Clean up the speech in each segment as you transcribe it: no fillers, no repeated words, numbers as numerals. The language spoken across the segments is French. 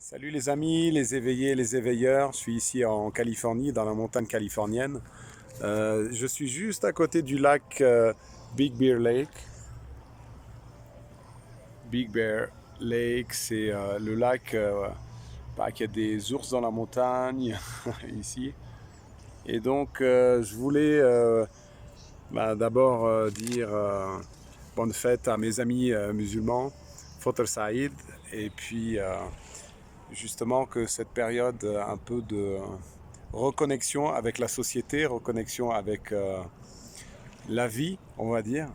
Salut les amis, les éveillés, les éveilleurs. Je suis ici en Californie, dans la montagne californienne. Je suis juste à côté du lac Big Bear Lake. Big Bear Lake, c'est le lac qui a des ours dans la montagne ici. Et donc, je voulais d'abord dire bonne fête à mes amis musulmans, Fotr Saïd, et puis justement que cette période un peu de reconnexion avec la société, reconnexion avec la vie, on va dire,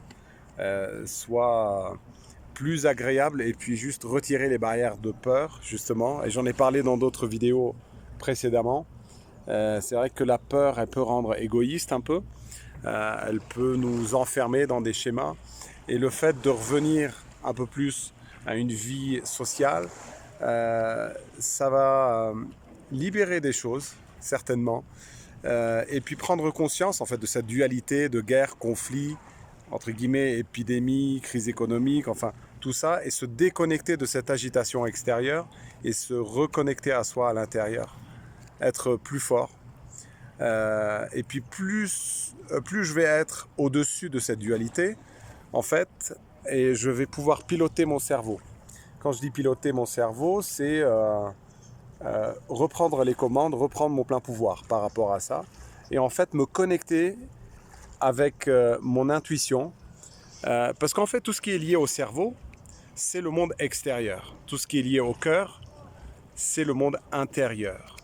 soit plus agréable et puis juste retirer les barrières de peur, justement. Et j'en ai parlé dans d'autres vidéos précédemment. C'est vrai que la peur, elle peut rendre égoïste un peu. Elle peut nous enfermer dans des schémas. Et le fait de revenir un peu plus à une vie sociale, ça va libérer des choses, certainement. Et puis prendre conscience en fait de cette dualité de guerre, conflit, entre guillemets, épidémie, crise économique, enfin tout ça, et se déconnecter de cette agitation extérieure et se reconnecter à soi à l'intérieur, être plus fort. Et puis plus je vais être au-dessus de cette dualité, en fait, et je vais pouvoir piloter mon cerveau. Quand je dis piloter mon cerveau, c'est reprendre les commandes, reprendre mon plein pouvoir par rapport à ça, et en fait me connecter avec mon intuition, parce qu'en fait tout ce qui est lié au cerveau, c'est le monde extérieur. Tout ce qui est lié au cœur, c'est le monde intérieur.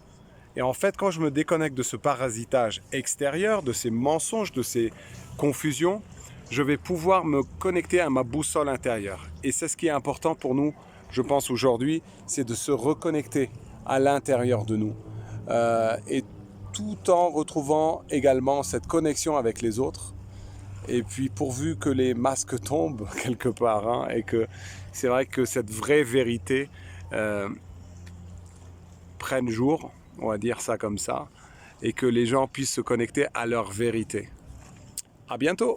Et en fait, quand je me déconnecte de ce parasitage extérieur, de ces mensonges, de ces confusions, je vais pouvoir me connecter à ma boussole intérieure. Et c'est ce qui est important pour nous, je pense aujourd'hui, c'est de se reconnecter à l'intérieur de nous. Et tout en retrouvant également cette connexion avec les autres. Et puis pourvu que les masques tombent quelque part, hein, et que c'est vrai que cette vraie vérité prenne jour, on va dire ça comme ça, et que les gens puissent se connecter à leur vérité. À bientôt!